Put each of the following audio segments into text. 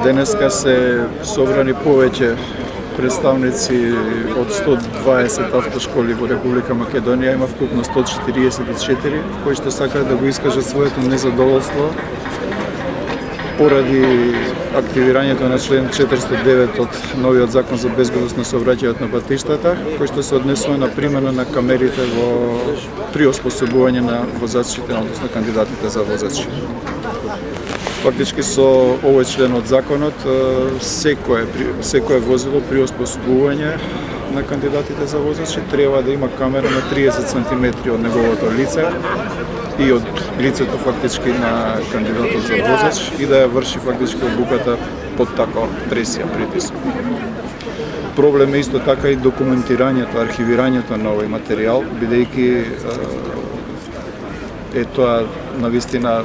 Денеска се собрани повеќе представници од 120 автошколи во Република Македонија, има вкупно 144 кои што сакаат да го искажат своето незадоволство поради активирањето на член 409 од новиот закон за безбедност на сообраќајот на патиштата, кој што се однесува на примена на камерите при оспособување на возачите, односно кандидатите за возачи. Фактички со овој член од законот секое возило при оспособување на кандидатите за возачи треба да има камера на 30 см од неговото лице и од лицето фактички на кандидатот за возач и да ја врши фактички обуката под таква пресија, притисок. Проблем е исто така и документирањето, архивирањето на овој материјал, бидејќи тоа навистина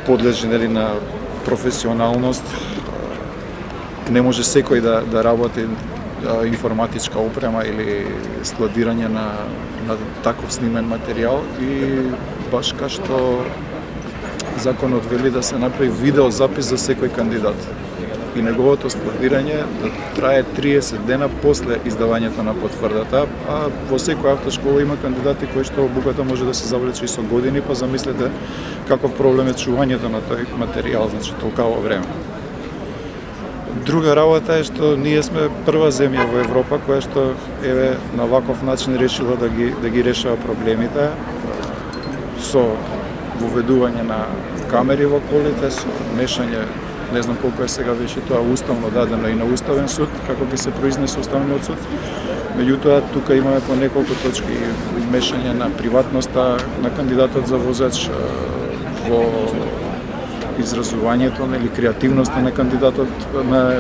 подлежи на професионалност. Не може секој да работи информатичка опрема или складирање на таков снимен материјал и баш кај што законот вели да се направи видеозапис за секој кандидат и неговото складирање да трае 30 дена после издавањето на потврдата, а во секоја автошкола има кандидати кои што обуката може да се завлече и со години, па замислете каков проблем е чувањето на тој материјал, значи толкаво време. Друга работа е што ние сме прва земја во Европа која што на ваков начин решила да ги решава проблемите со воведување на камери во колите, со мешање, не знам колку е сега веќе тоа уставно дадено и на Уставен суд, како ќе се произнесе Уставниот суд. Меѓутоа, тука имаме по неколку точки мешање на приватноста на кандидатот за возач, во изразувањето или креативноста на кандидатот, на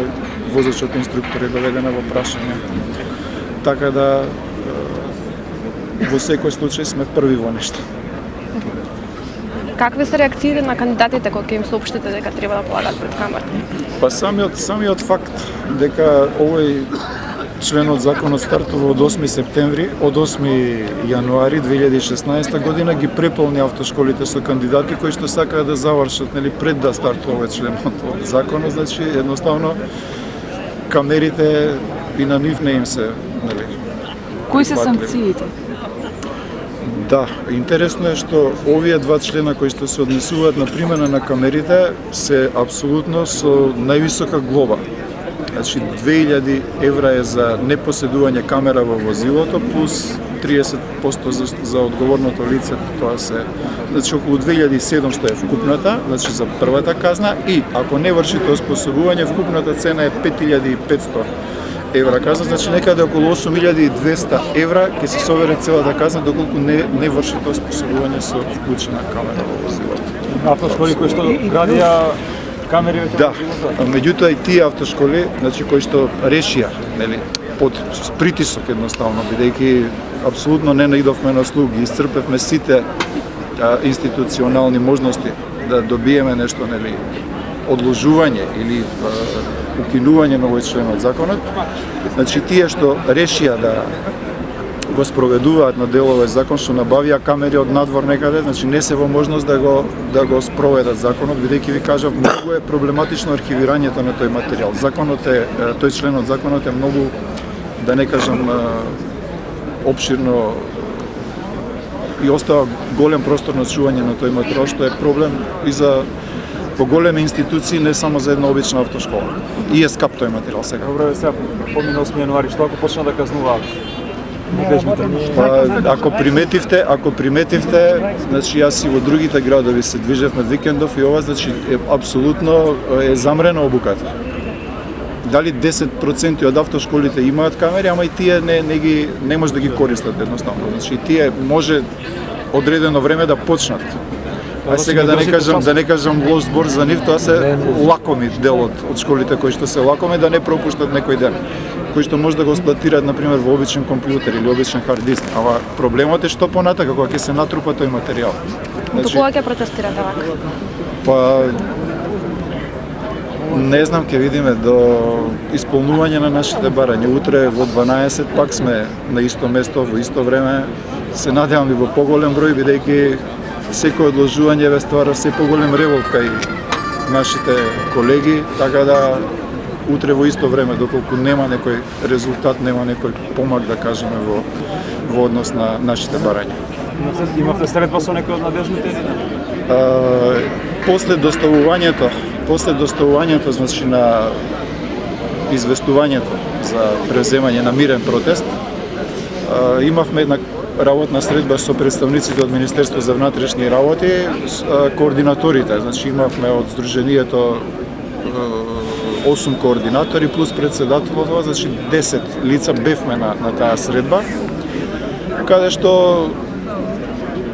возачот инструктор е доведена во прашање. Така да, во секој случај сме први во нешто. Какви се реакциите на кандидатите кога им соопштите дека треба да полагаат пред камера? Па самиот факт дека овој член од законот стартува од 8 септември, од 8 јануари 2016 година ги преполни автошколите со кандидати кои што сакаат да завршат пред да стартува овој член од законот, значи едноставно камерите и на нив не им се Кои се санкциите? Да, интересно е што овие два члена кои што се однесуваат на примена на камерите се апсолутно со највисока глоба. Значи 2000 евра е за непоседување камера во возилото плюс 30% за одговорното лице, тоа се значи околу 2700 е вкупната, значи за првата казна и ако не врши тоа способување вкупната цена е 5500 евра казна, значи некаде околу 8200 евра ќе се собере целата казна доколку не врши тоа способување со вклучена камера во возилото. Автошколи кои што градија камери веќе. Да, меѓутоа и тие автошколи, значи кои што решија, под притисок едноставно, бидејќи апсолутно не наидовме на слух, ги исцрпевме сите институционални можности да добиеме нешто, одложување или укинување на овој член од законот. Значи тие што решија да го спроведуваат на дел овој закон, што набавија камери од надвор некаде, значи не се во можност да го спроведат законот, бидејќи ви кажав, многу е проблематично архивирањето на тој материјал. Тој член од законот е многу, да не кажам, опширно и остава голем простор на чување на тој материјал, што е проблем и за поголеми институции, не само за една обична автошкола. И е скап тој материјал сега. Добре, сега помина 8 јануари, што ако почна да казнуваат? Ако приметивте, значи јас и во другите градови се движевме викендов и ова, значи апсолутно е замрена обуката. Дали 10% од автошколите имаат камери, ама и тие не може да ги користат едноставно. Значи тие може одредено време да почнат. А сега да не кажам лош збор за нив, тоа се лакоми дел од школите кои што се лакоми да не пропуштат некој ден, кои што може да го сплатираат на пример во обичен компјутер или обичен хард диск. Ама проблемот е што понатака кога ќе се натрупа тој материјал. До кога ќе протестирате вака? Па не знам, ќе видиме до исполнување на нашите барања. Утре во 12 пак сме на исто место во исто време. Се надевам и во поголем број, бидејќи секој одложување ве ствара се поголем револт нашите колеги, така да утре во исто време, доколку нема некој резултат, нема некој помак, да кажеме, во однос на нашите барања. Имавте средба со некој од надежните? После доставувањето, значи на известувањето за преземање на мирен протест, имавме една работна средба со представниците од Министерство за внатрешни работи, координаторите, значи имавме од Сдруженијето 8 координатори плюс председателот, значи 10 лица бевме на таа средба, каде што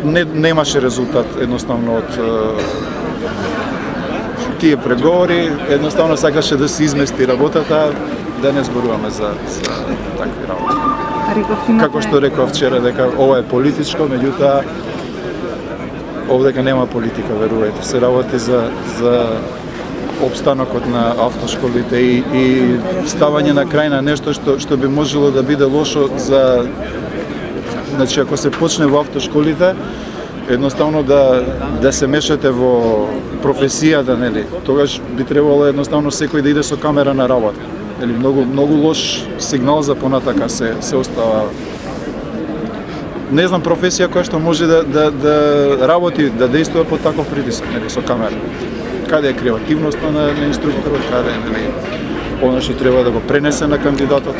немаше резултат едноставно од тие преговори, едноставно сакаше да се измести работата, да не зборуваме за такви работи. Како што реков вчера, дека ова е политичко, меѓутоа овдека нема политика, верувајте. Се работи за обстанокот на автошколите и ставање на крај на нешто што би можело да биде лошо за... Значи, ако се почне во автошколите, едноставно да се мешате во професијата, нели? Тогаш би требало едноставно секој да иде со камера на работа. Или многу лош сигнал за понатака се остава. Не знам професија која што може да работи, да действува под таков притисок, нели, со камера. Каде е креативноста на инструкторот, каде е, нели, она што треба да го пренесе на кандидатот.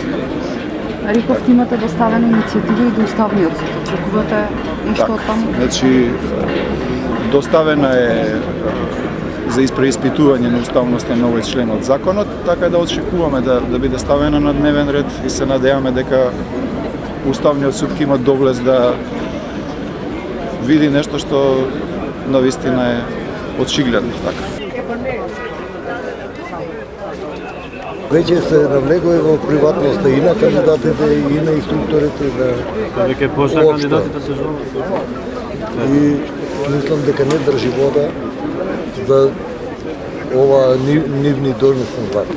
Рековте имате доставена иницијатива и до Уставниот суд. Очекувате нешто од таму? Значи, доставена е за преиспитување на уставноста на овој член од законот, така да очекуваме да биде ставена на дневен ред и се надеваме дека Уставниот суд ќе има довлез да види нешто што навистина е очигледно, така. Веќе се навлегува во приватноста и на кандидатите и на инструкторите Дека почна кандидатите се жалат. и мислам дека не држи вода за ова нивни должностни власти.